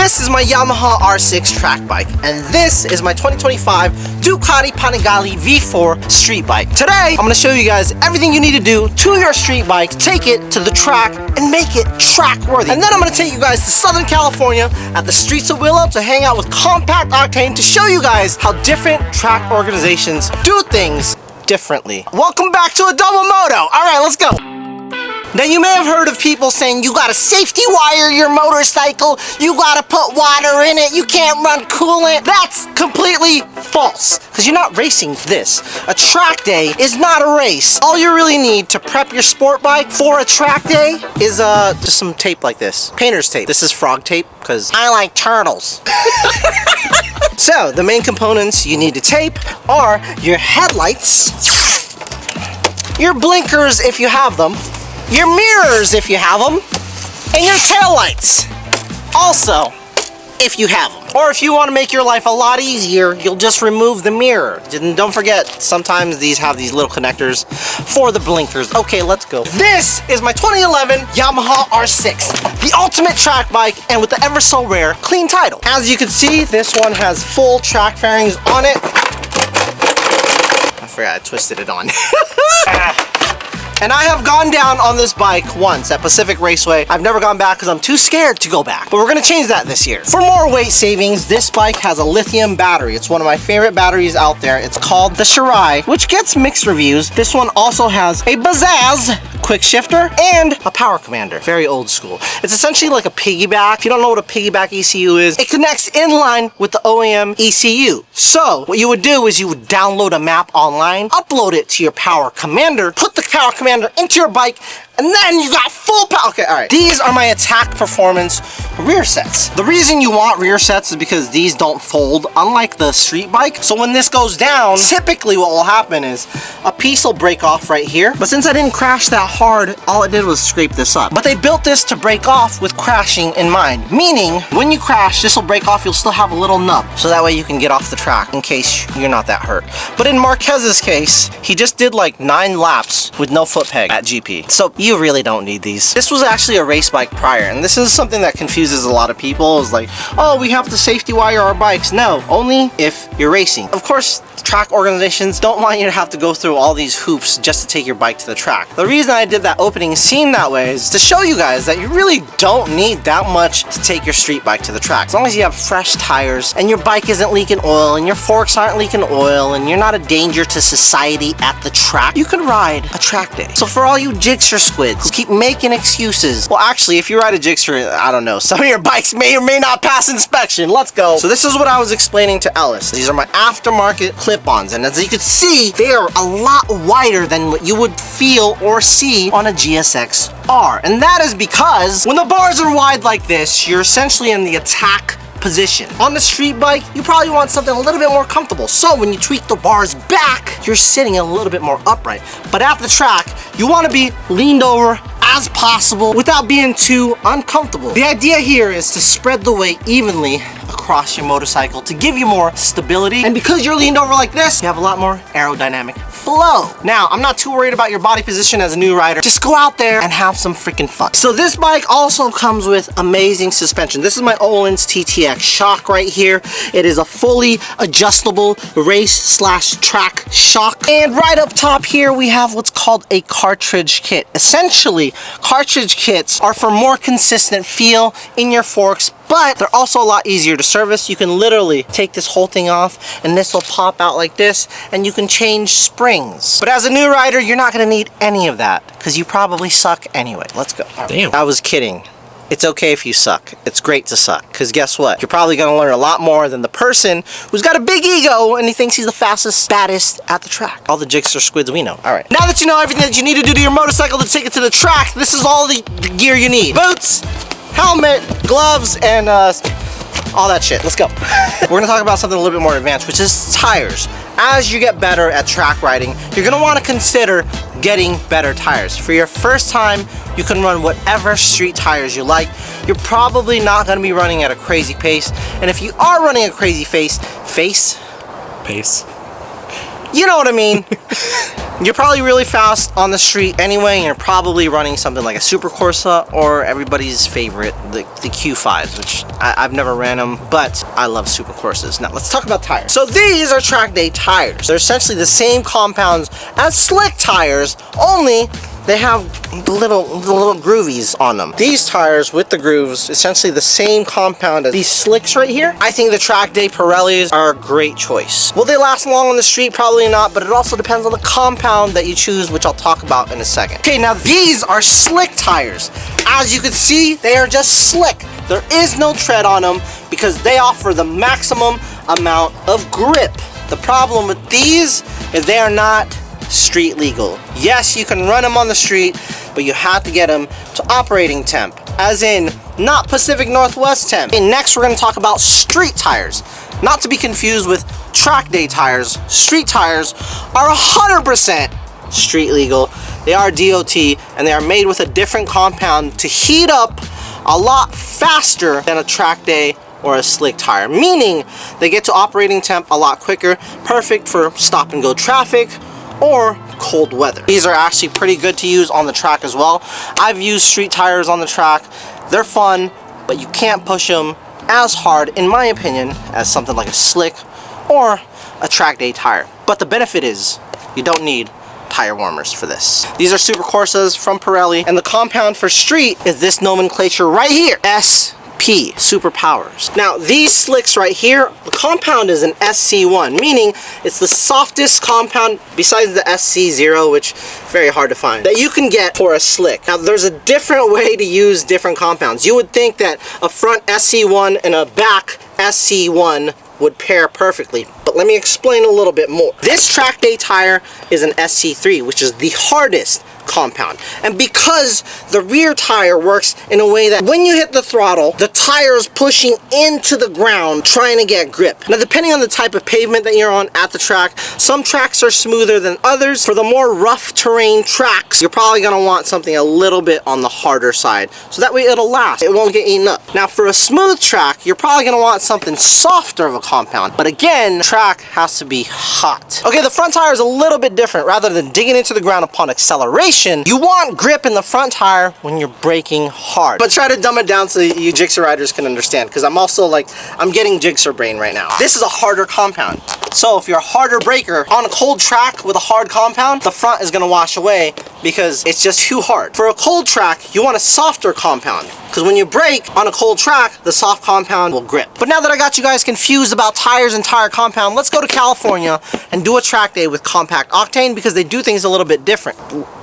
This is my Yamaha R6 track bike, and this is my 2025 Ducati Panigale V4 street bike. Today, I'm gonna show you guys everything you need to do to your street bike to take it to the track and make it track worthy. And then I'm gonna take you guys to Southern California at the streets of Willow to hang out with Compact Octane to show you guys how different track organizations do things differently. Welcome back to a double moto. All right, let's go. Now you may have heard of people saying you gotta safety wire your motorcycle, you gotta put water in it, you can't run coolant. That's completely false, because you're not racing this. A track day is not a race. All you really need to prep your sport bike for a track day is just some tape like this. Painter's tape. This is frog tape, because I like turtles. So, the main components you need to tape are your headlights, your blinkers if you have them, your mirrors if you have them, and your taillights also if you have them. Or if you want to make your life a lot easier, you'll just remove the mirror. And don't forget, sometimes these have these little connectors for the blinkers. Okay, let's go. This is my 2011 Yamaha R6, the ultimate track bike, and with the ever so rare clean title. As you can see, this one has full track fairings on it. I forgot I twisted it on. And I have gone down on this bike once at Pacific Raceway. I've never gone back because I'm too scared to go back. But we're gonna change that this year. For more weight savings, this bike has a lithium battery. It's one of my favorite batteries out there. It's called the Shirai, which gets mixed reviews. This one also has a Bazaz quick shifter and a power commander. Very old school. It's essentially like a piggyback. If you don't know what a piggyback ECU is, it connects in line with the OEM ECU. So what you would do is you would download a map online, upload it to your power commander, put the power commander into your bike, and then you got full power. Okay, all right. These are my Attack Performance rear sets. The reason you want rear sets is because these don't fold, unlike the street bike. So when this goes down, typically what will happen is a piece will break off right here. But since I didn't crash that hard, all it did was scrape this up. But they built this to break off with crashing in mind. Meaning, when you crash, this will break off, you'll still have a little nub. So that way you can get off the track in case you're not that hurt. But in Marquez's case, he just did like 9 laps with no foot peg at GP. So you really don't need these. This was actually a race bike prior, and this is something that confuses a lot of people. It's like, oh, we have to safety wire our bikes. No, only if you're racing. Of course, track organizations don't want you to have to go through all these hoops just to take your bike to the track. The reason I did that opening scene that way is to show you guys that you really don't need that much to take your street bike to the track. As long as you have fresh tires and your bike isn't leaking oil and your forks aren't leaking oil and you're not a danger to society at the track, you can ride a track day. So for all you jigsaw squids who keep making excuses, well, actually, if you ride a jigsaw, I don't know, some of your bikes may or may not pass inspection. Let's go. So this is what I was explaining to Ellis. These are my aftermarket clip-ons, and as you can see, they are a lot wider than what you would feel or see on a GSX R. And that is because when the bars are wide like this, you're essentially in the attack position. On the street bike, you probably want something a little bit more comfortable. So when you tweak the bars back, you're sitting a little bit more upright. But at the track, you want to be leaned over as possible without being too uncomfortable. The idea here is to spread the weight evenly across your motorcycle to give you more stability. And because you're leaned over like this, you have a lot more aerodynamic flow. Now, I'm not too worried about your body position as a new rider. Just go out there and have some freaking fun. So this bike also comes with amazing suspension. This is my Öhlins TTX shock right here. It is a fully adjustable race/track shock. And right up top here, we have what's called a cartridge kit. Essentially, cartridge kits are for more consistent feel in your forks, but they're also a lot easier to service. You can literally take this whole thing off and this will pop out like this, and you can change springs. But as a new rider, you're not gonna need any of that because you probably suck anyway. Let's go. Damn. I was kidding. It's okay if you suck. It's great to suck, because guess what? You're probably gonna learn a lot more than the person who's got a big ego and he thinks he's the fastest, baddest at the track. All the jigsaw squids we know. All right. Now that you know everything that you need to do to your motorcycle to take it to the track, this is all the gear you need. Boots, helmet, gloves, and all that shit. Let's go. We're gonna talk about something a little bit more advanced, which is tires. As you get better at track riding, you're gonna wanna consider getting better tires. For your first time, you can run whatever street tires you like. You're probably not gonna be running at a crazy pace. And if you are running a crazy pace, Pace. you know what I mean. You're probably really fast on the street anyway, and you're probably running something like a Super Corsa or everybody's favorite, the Q5s, which I've never ran them, but I love Super Corsas. Now let's talk about tires. So these are track day tires. They're essentially the same compounds as slick tires, only they have the little groovies on them. These tires with the grooves, essentially the same compound as these slicks right here. I think the track day Pirellis are a great choice. Will they last long on the street? Probably not, but it also depends on the compound that you choose, which I'll talk about in a second. Okay, now these are slick tires. As you can see, they are just slick. There is no tread on them because they offer the maximum amount of grip. The problem with these is they are not street legal. Yes, you can run them on the street, but you have to get them to operating temp, as in not Pacific Northwest temp. Okay, next we're going to talk about street tires, not to be confused with track day tires. Street tires are 100% street legal. They are DOT, and they are made with a different compound to heat up a lot faster than a track day or a slick tire, meaning they get to operating temp a lot quicker, perfect for stop and go traffic or cold weather. These are actually pretty good to use on the track as well. I've used street tires on the track. They're fun, but you can't push them as hard, in my opinion, as something like a slick or a track day tire. But the benefit is you don't need tire warmers for this. These are Super Corsas from Pirelli, and the compound for street is this nomenclature right here, SP, Super Powers. Now these slicks right here, the compound is an SC1, meaning it's the softest compound besides the SC0, which is very hard to find, that you can get for a slick. Now there's a different way to use different compounds. You would think that a front SC1 and a back SC1 would pair perfectly, but let me explain a little bit more. This track day tire is an SC3, which is the hardest compound, and because the rear tire works in a way that when you hit the throttle, the tire is pushing into the ground trying to get grip. Now depending on the type of pavement that you're on at the track, some tracks are smoother than others. For the more rough terrain tracks, you're probably going to want something a little bit on the harder side, so that way it'll last, it won't get eaten up. Now for a smooth track, you're probably going to want something softer of a compound, but again, track has to be hot. Okay, the front tire is a little bit different. Rather than digging into the ground upon acceleration, you want grip in the front tire when you're braking hard. But try to dumb it down so you Jigsaw riders can understand, because I'm also like, I'm getting Jigsaw brain right now. This is a harder compound. So if you're a harder braker on a cold track with a hard compound, the front is gonna wash away because it's just too hard. For a cold track, you want a softer compound, because when you brake on a cold track, the soft compound will grip. But now that I got you guys confused about tires and tire compound, let's go to California and do a track day with compact octane, because they do things a little bit different.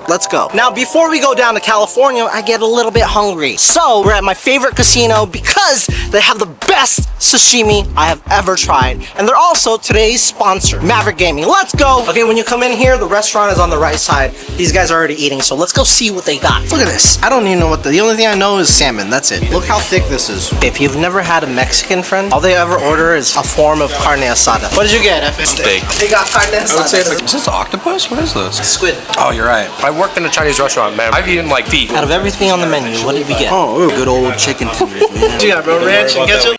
Let's go. Now before we go down to California, I get a little bit hungry. So we're at my favorite casino because they have the best sashimi I have ever tried. And they're also today's sponsor, Maverick Gaming. Let's go. Okay, when you come in here, the restaurant is on the right side. These guys are already eating, so let's go see what they got. Look at this. I don't even know what the only thing I know is salmon. That's it. Look how thick this is. If you've never had a Mexican friend, all they ever order is a form of carne asada. What did you get, F? Steak. They got carne asada. I would say it's like, is this octopus? What is this? Squid. Oh, you're right. I worked in a Chinese restaurant, man. I've eaten like feet. Out of everything on the menu, what did we get? Oh, good old chicken tenders, man. What you got, bro? Ranch and ketchup?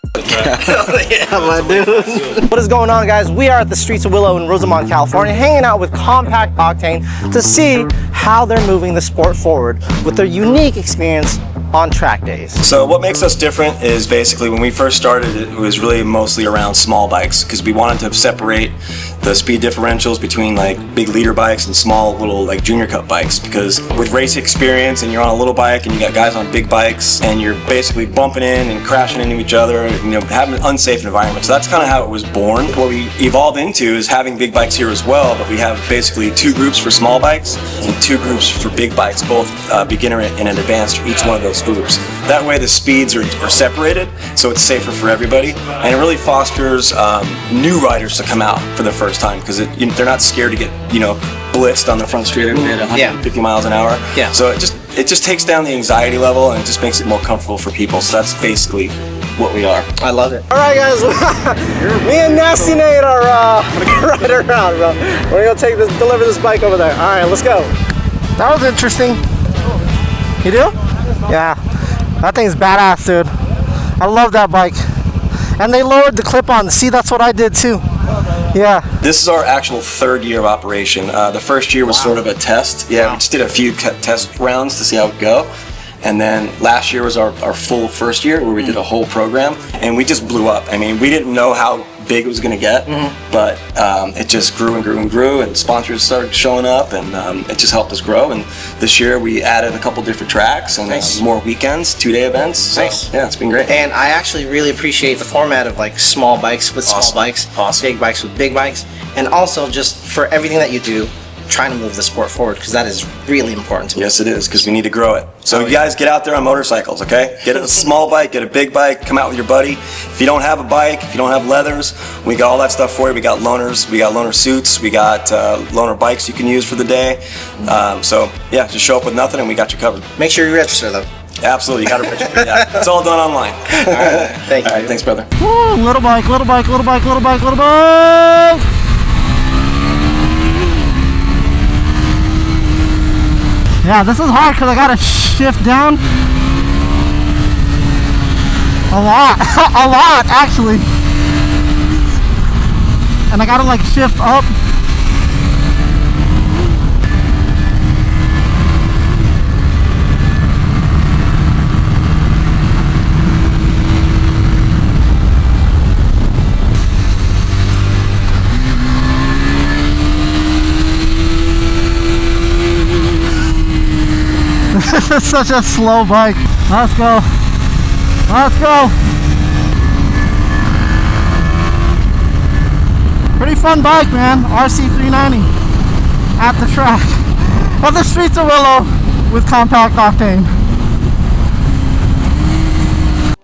Yeah, my dude. What is going on, guys? We are at the streets of Willow in Rosamond, California, hanging out with Compact Octane to see how they're moving the sport forward with their unique experience on track days. So what makes us different is basically when we first started, it was really mostly around small bikes, because we wanted to separate the speed differentials between like big leader bikes and small little like junior cup bikes, because with race experience and you're on a little bike and you got guys on big bikes and you're basically bumping in and crashing into each other and, you know, having an unsafe environment. So that's kind of how it was born. What we evolved into is having big bikes here as well, but we have basically 2 groups for small bikes and 2 groups for big bikes, both beginner and advanced for each one of those groups. That way the speeds are separated, so it's safer for everybody, and it really fosters new riders to come out for the first time, because they're not scared to get, you know, blitzed on the front street every day at 150 miles an hour. Yeah. So it just takes down the anxiety level and it just makes it more comfortable for people. So that's basically what we are. I love it. All right, guys. Me and Nasty Nate are gonna ride around, bro. We're gonna deliver this bike over there. All right, let's go. That was interesting. You do? Yeah. That thing's badass, dude. I love that bike. And they lowered the clip-on. See, that's what I did too. Yeah. This is our actual 3rd year of operation. The first year was sort of a test. Yeah, we just did a few test rounds to see how it would go. And then last year was our full first year where we did a whole program, and we just blew up. I mean, we didn't know how big it was going to get, but it just grew and grew and grew, and sponsors started showing up, and it just helped us grow. And this year we added a couple different tracks and more weekends, 2-day events. So, yeah, it's been great. And I actually really appreciate the format of like small bikes with small bikes, big bikes with big bikes, and also just for everything that you do, trying to move the sport forward, because that is really important to me. Yes, it is, because we need to grow it. So you guys get out there on motorcycles, okay? Get a small bike, get a big bike, come out with your buddy. If you don't have a bike, if you don't have leathers, we got all that stuff for you. We got loaners, we got loaner suits, we got loaner bikes you can use for the day. So yeah, just show up with nothing and we got you covered. Make sure you register though. Absolutely, you got to register. Yeah, it's all done online. All right, thank you. All right, thanks, brother. Woo, little bike, little bike, little bike, little bike, little bike. Yeah, this is hard because I gotta shift down a lot, a lot actually, and I gotta like shift up. This is such a slow bike. Let's go. Let's go. Pretty fun bike, man. RC390 at the track. On the streets of Willow with compact octane.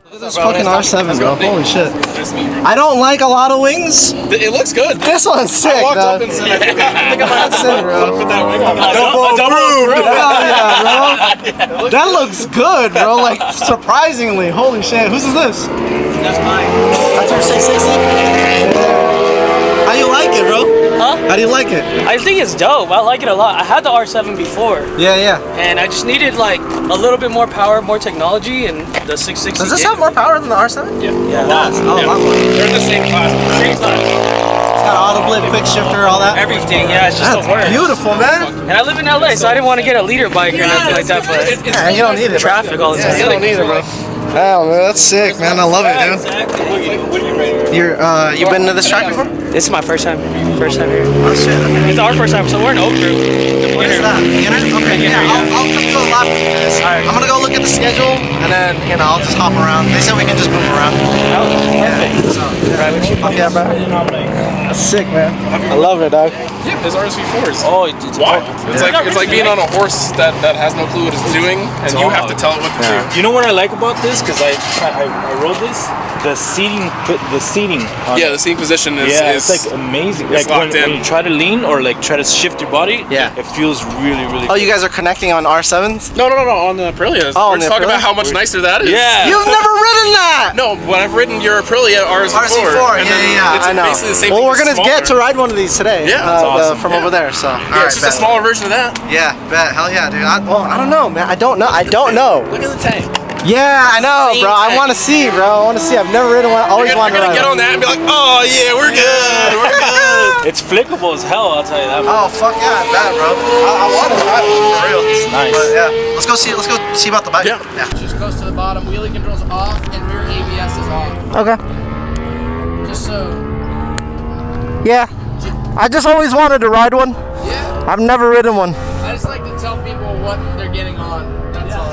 Look at this fucking R7, bro. Holy shit. I don't like a lot of wings. It looks good. This one's sick, I walked dog. up and said, I think I might That's it, bro. put that wing on. Double Hell yeah, bro. That looks good, bro. Like, surprisingly. Holy shit. Whose is this? That's mine. That's our 660? How you like it, bro? Huh? How do you like it? I think it's dope. I like it a lot. I had the R7 before, Yeah, yeah. and I just needed like a little bit more power, more technology, and the 660. Does this did. have more power than the R7? Yeah. It does. Oh, a lot more. They're in the same class. Same class. It's got auto blade, quick shifter, all that. Everything. Yeah, it's just That's the work. beautiful, man. And I live in LA, so I didn't want to get a leader bike or nothing like that. But Yeah, you don't need it. Bro. traffic all the time. You don't need it, bro. Hell, man, that's sick, man. I love it, dude. You been to this track before? This is my first time. First time here. Oh shit. Okay. It's our first time, so we're in Oak Group. What is that? Beginner? Okay, yeah. I'll come do a lap with you guys. Alright. I'm gonna go look at the schedule, and then I'll just hop around. They said we can just move around. Perfect. So yeah, bro. That's sick, man. I love it, dog. Yeah, there's RSV4s. Oh, it's Wild. It's like being on a horse that has no clue what it's doing, and you have to tell it what to do. You know what I like about this? Because I rode this. The seating on Yeah, the seating position is it's like amazing. it's Like locked in. when you try to lean or like try to shift your body, Yeah. it feels really, really Oh, you guys are connecting on R7s? No, on the Aprilia. Oh, We're on the just talking Aprilia? about how much nicer that is. Yeah. You've never ridden that! No, when I've ridden your Aprilia RS4. RC4, and then yeah, it's I know. basically the same Well, thing, we're gonna just get to smaller. ride one of these today. Yeah, that's awesome. From over there. So, Yeah, it's just a smaller version of that. Yeah, bet. Hell yeah, dude. I don't know, man. I don't know. Look at the tank. Yeah, I know, bro. I want to see, bro. I want to see. I've never ridden one. Always You're wanted to gonna ride get one. on that and be like, oh yeah, we're good, we're good. It's flickable as hell. I'll tell you that. Oh fuck yeah, I bet, bro. I want to ride one for real. Nice. But yeah, let's go see about the bike. Yeah. Just goes to the bottom, wheelie controls off, and rear ABS is off. Okay. Just so, Yeah. I just always wanted to ride one. yeah. I've never ridden one. I just like to tell people what they're getting on. That's all.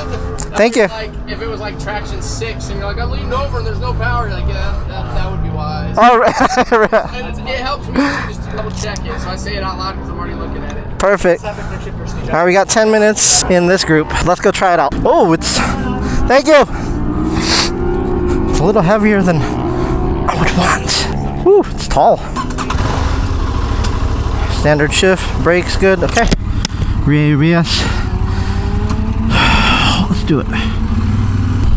Thank you. Like if it was like traction 6 and you're like, I leaned over and there's no power, you're like, yeah, that would be wise. All right. And it helps me just to double check it, so I say it out loud because I'm already looking at it. Perfect. All right, we got 10 minutes in this group. Let's go try it out. Oh, thank you. It's a little heavier than I would want. Whew, it's tall. Standard shift, brakes good. Okay. Rear ABS. Let's do it.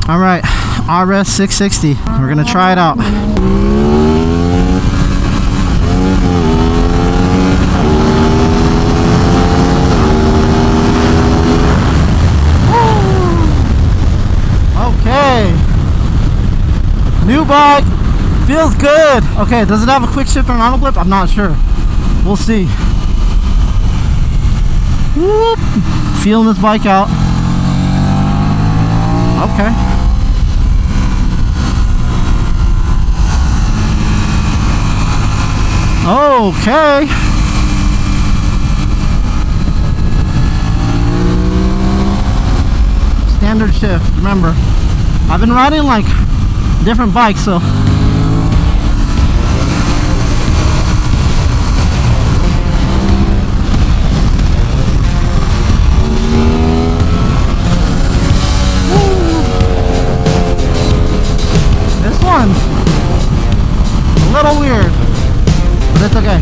All right, RS 660. We're gonna try it out. Okay. New bike, Feels good. Okay, does it have a quick shift or an auto blip? I'm not sure. We'll see. Whoop. Feeling this bike out. Okay. Okay. Standard shift. Remember, I've been riding like different bikes, so this one's a little weird, but it's okay.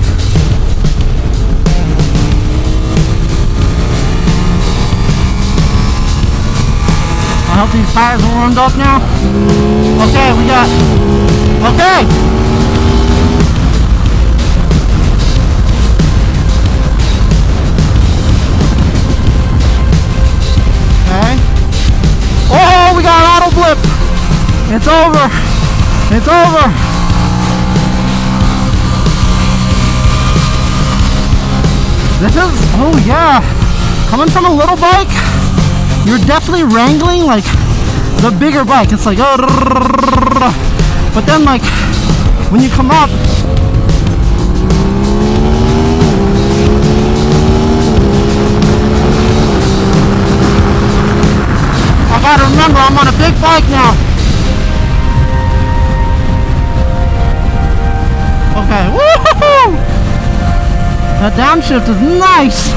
I hope these tires are warmed up now. Okay, we got, okay. Okay. Oh, we got an auto blip. It's over. It's over. This is, oh yeah. Coming from a little bike, you're definitely wrangling like the bigger bike. It's like, oh, but then like when you come up, I gotta remember I'm on a big bike now. Okay, woohoo! That downshift is nice.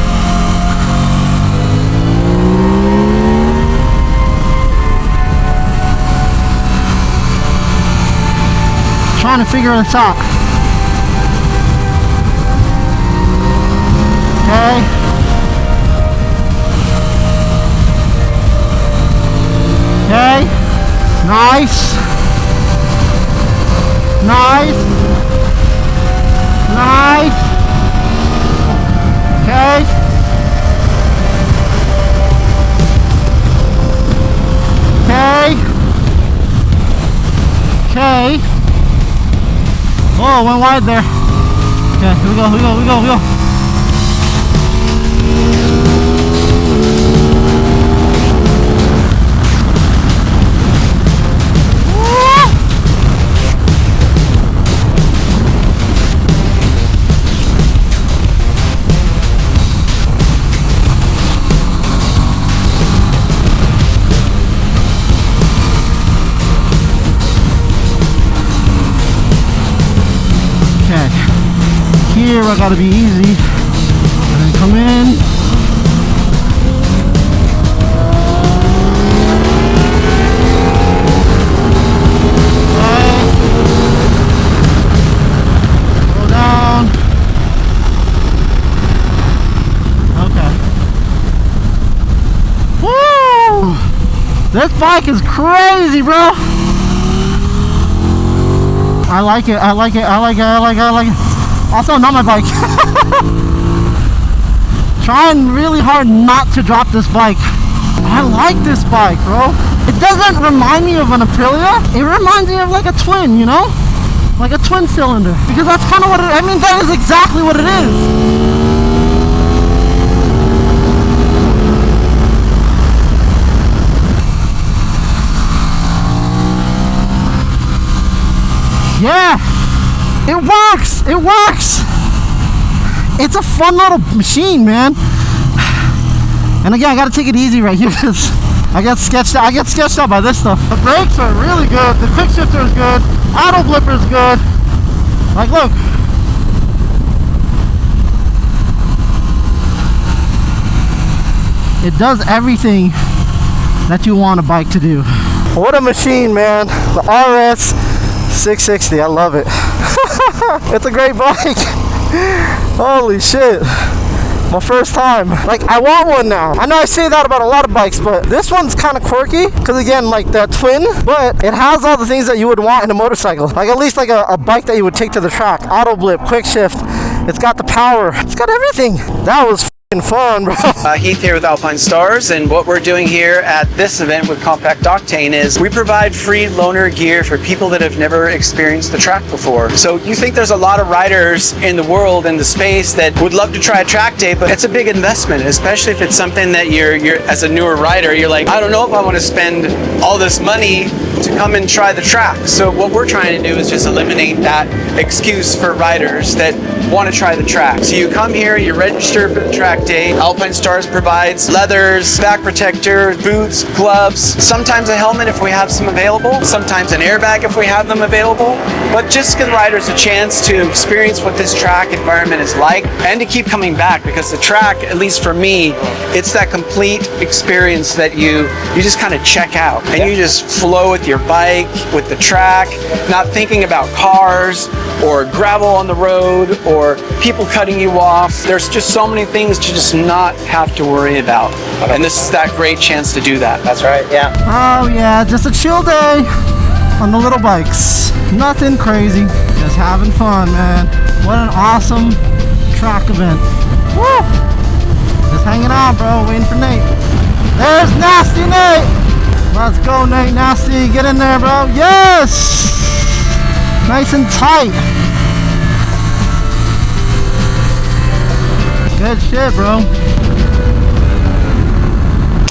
Trying to figure this out. Okay. Okay. Nice. Nice. Nice. Okay. Okay. Okay. Oh, went wide there. Okay, here we go, here we go, here we go, here we go. Here I gotta be easy and then come in. Okay. Go down. Okay. Woo! This bike is crazy, bro. I like it, I like it, I like it, I like it, I like it. Also, not my bike. Trying really hard not to drop this bike. I like this bike, bro. It doesn't remind me of an Aprilia. It reminds me of like a twin, you know? Like a twin cylinder. Because that's kind of what it is. I mean, that is exactly what it is. Yeah. It works! It works! It's a fun little machine, man. And again, I gotta take it easy right here because I get sketched out by this stuff. The brakes are really good. The quick shifter is good. Auto blipper is good. Like, look. It does everything that you want a bike to do. What a machine, man. The RS 660, I love it. It's a great bike. Holy shit. My first time. Like, I want one now. I know I say that about a lot of bikes, but this one's kind of quirky because, again, like that twin, but it has all the things that you would want in a motorcycle. Like, at least like a bike that you would take to the track. Auto blip, quick shift. It's got the power. It's got everything. That was fun, bro. Heath here with Alpine Stars, and what we're doing here at this event with Compact Octane is we provide free loaner gear for people that have never experienced the track before. So you think there's a lot of riders in the world, in the space, that would love to try a track day, but it's a big investment, especially if it's something that you're as a newer rider, you're like, I don't know if I want to spend all this money to come and try the track. So what we're trying to do is just eliminate that excuse for riders that want to try the track. So you come here, you register for the track day. Alpine Stars provides leathers, back protector, boots, gloves, sometimes a helmet if we have some available, sometimes an airbag if we have them available, but just give riders a chance to experience what this track environment is like and to keep coming back, because the track, at least for me, it's that complete experience that you just kind of check out and you just flow with your bike, with the track, not thinking about cars or gravel on the road or people cutting you off. There's just so many things to just not have to worry about. And this is that great chance to do that. That's right, yeah. Oh yeah, just a chill day on the little bikes. Nothing crazy, just having fun, man. What an awesome track event. Woo! Just hanging out, bro, waiting for Nate. There's Nasty Nate! Let's go, Nate Nasty, get in there, bro. Yes! Nice and tight. Good shit, bro.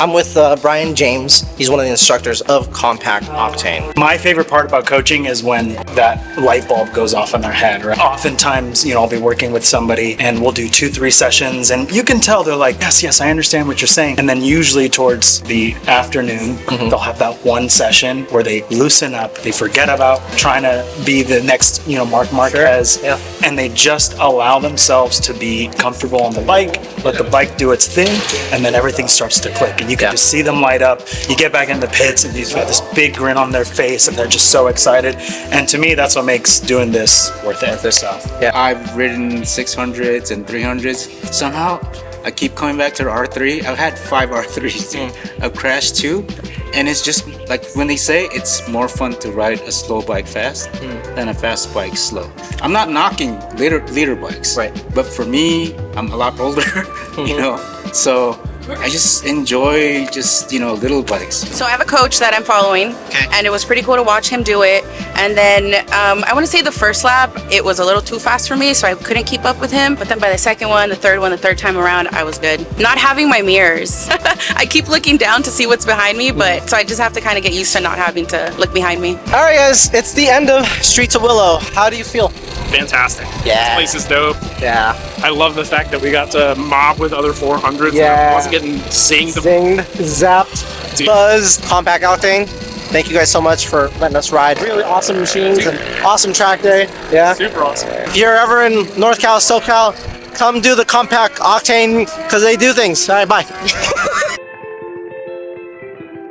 I'm with Brian James. He's one of the instructors of Compact Octane. My favorite part about coaching is when that light bulb goes off in their head, right? Oftentimes, I'll be working with somebody and we'll do 2-3 sessions and you can tell they're like, yes, I understand what you're saying. And then usually towards the afternoon, they'll have that one session where they loosen up, they forget about trying to be the next, Marc Marquez, and they just allow themselves to be comfortable on the bike, let the bike do its thing, and then everything starts to click. And you can just see them light up. You get back in the pits and you've got this big grin on their face and they're just so excited. And to me, that's what makes doing this worth it. So, yeah, I've ridden 600s and 300s. Somehow, I keep coming back to the R3. I've had 5 R3s. I've crashed 2. And it's just like when they say it's more fun to ride a slow bike fast than a fast bike slow. I'm not knocking leader bikes, right? But for me, I'm a lot older, so I just enjoy just, little bikes. So I have a coach that I'm following, and it was pretty cool to watch him do it. And then I want to say the first lap, it was a little too fast for me, so I couldn't keep up with him. But then by the second one, the third time around, I was good. Not having my mirrors. I keep looking down to see what's behind me, but so I just have to kind of get used to not having to look behind me. All right, guys, it's the end of Streets of Willow. How do you feel? Fantastic. Yeah. This place is dope. Yeah. I love the fact that we got to mob with other 400s. Yeah. I wasn't getting zinged. Zapped, Dude. buzzed. Compact Octane. Thank you guys so much for letting us ride. Really awesome machines and awesome track day. Yeah. Super awesome. If you're ever in North Cal, SoCal, come do the Compact Octane because they do things. All right, bye.